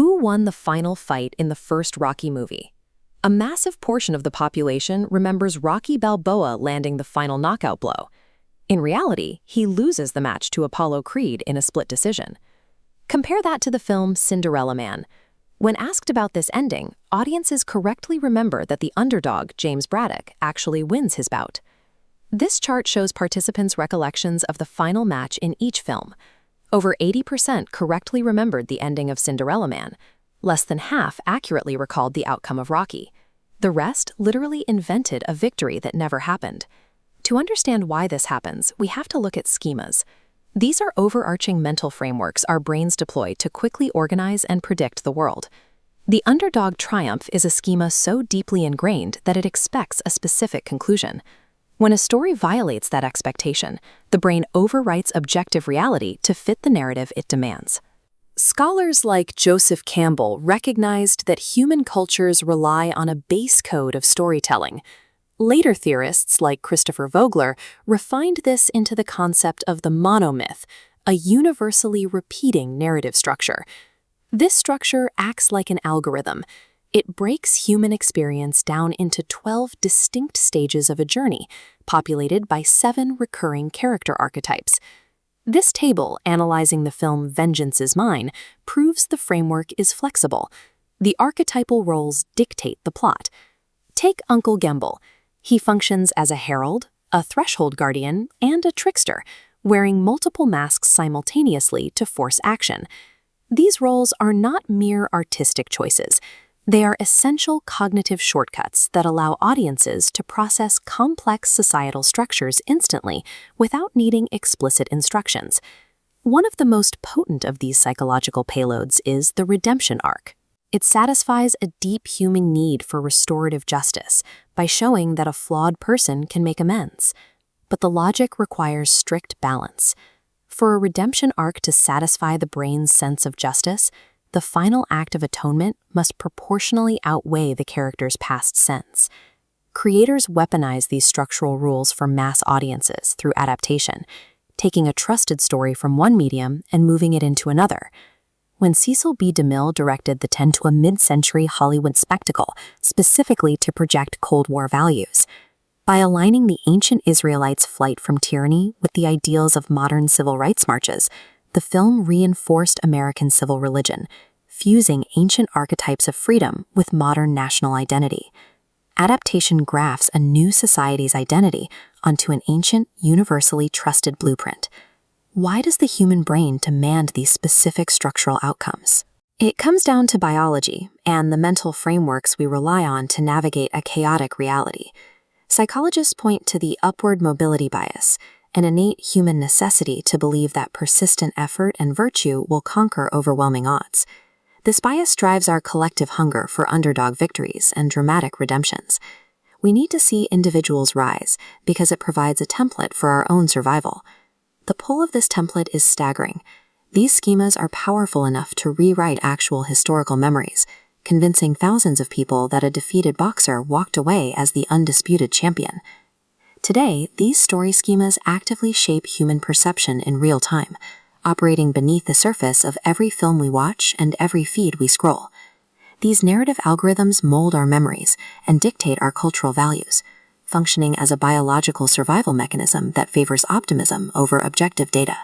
Who won the final fight in the first Rocky movie? A massive portion of the population remembers Rocky Balboa landing the final knockout blow. In reality, he loses the match to Apollo Creed in a split decision. Compare that to the film Cinderella Man. When asked about this ending, audiences correctly remember that the underdog, James Braddock, actually wins his bout. This chart shows participants' recollections of the final match in each film. Over 80% correctly remembered the ending of Cinderella Man. Less than half accurately recalled the outcome of Rocky. The rest literally invented a victory that never happened. To understand why this happens, we have to look at schemas. These are overarching mental frameworks our brains deploy to quickly organize and predict the world. The underdog triumph is a schema so deeply ingrained that it expects a specific conclusion. When a story violates that expectation, the brain overwrites objective reality to fit the narrative it demands. Scholars like Joseph Campbell recognized that human cultures rely on a base code of storytelling. Later theorists like Christopher Vogler refined this into the concept of the monomyth, a universally repeating narrative structure. This structure acts like an algorithm. It breaks human experience down into 12 distinct stages of a journey, populated by 7 recurring character archetypes. This table, analyzing the film Vengeance is Mine, proves the framework is flexible. The archetypal roles dictate the plot. Take Uncle Gemble. He functions as a herald, a threshold guardian, and a trickster, wearing multiple masks simultaneously to force action. These roles are not mere artistic choices. They are essential cognitive shortcuts that allow audiences to process complex societal structures instantly without needing explicit instructions. One of the most potent of these psychological payloads is the redemption arc. It satisfies a deep human need for restorative justice by showing that a flawed person can make amends. But the logic requires strict balance. For a redemption arc to satisfy the brain's sense of justice, the final act of atonement must proportionally outweigh the character's past sins. Creators weaponize these structural rules for mass audiences through adaptation, taking a trusted story from one medium and moving it into another. When Cecil B. DeMille directed The Ten to a mid-century Hollywood spectacle specifically to project Cold War values, by aligning the ancient Israelites' flight from tyranny with the ideals of modern civil rights marches, the film reinforced American civil religion, fusing ancient archetypes of freedom with modern national identity. Adaptation grafts a new society's identity onto an ancient, universally trusted blueprint. Why does the human brain demand these specific structural outcomes? It comes down to biology and the mental frameworks we rely on to navigate a chaotic reality. Psychologists point to the upward mobility bias, an innate human necessity to believe that persistent effort and virtue will conquer overwhelming odds. This bias drives our collective hunger for underdog victories and dramatic redemptions. We need to see individuals rise because it provides a template for our own survival. The pull of this template is staggering. These schemas are powerful enough to rewrite actual historical memories, convincing thousands of people that a defeated boxer walked away as the undisputed champion. Today, these story schemas actively shape human perception in real time, operating beneath the surface of every film we watch and every feed we scroll. These narrative algorithms mold our memories and dictate our cultural values, functioning as a biological survival mechanism that favors optimism over objective data.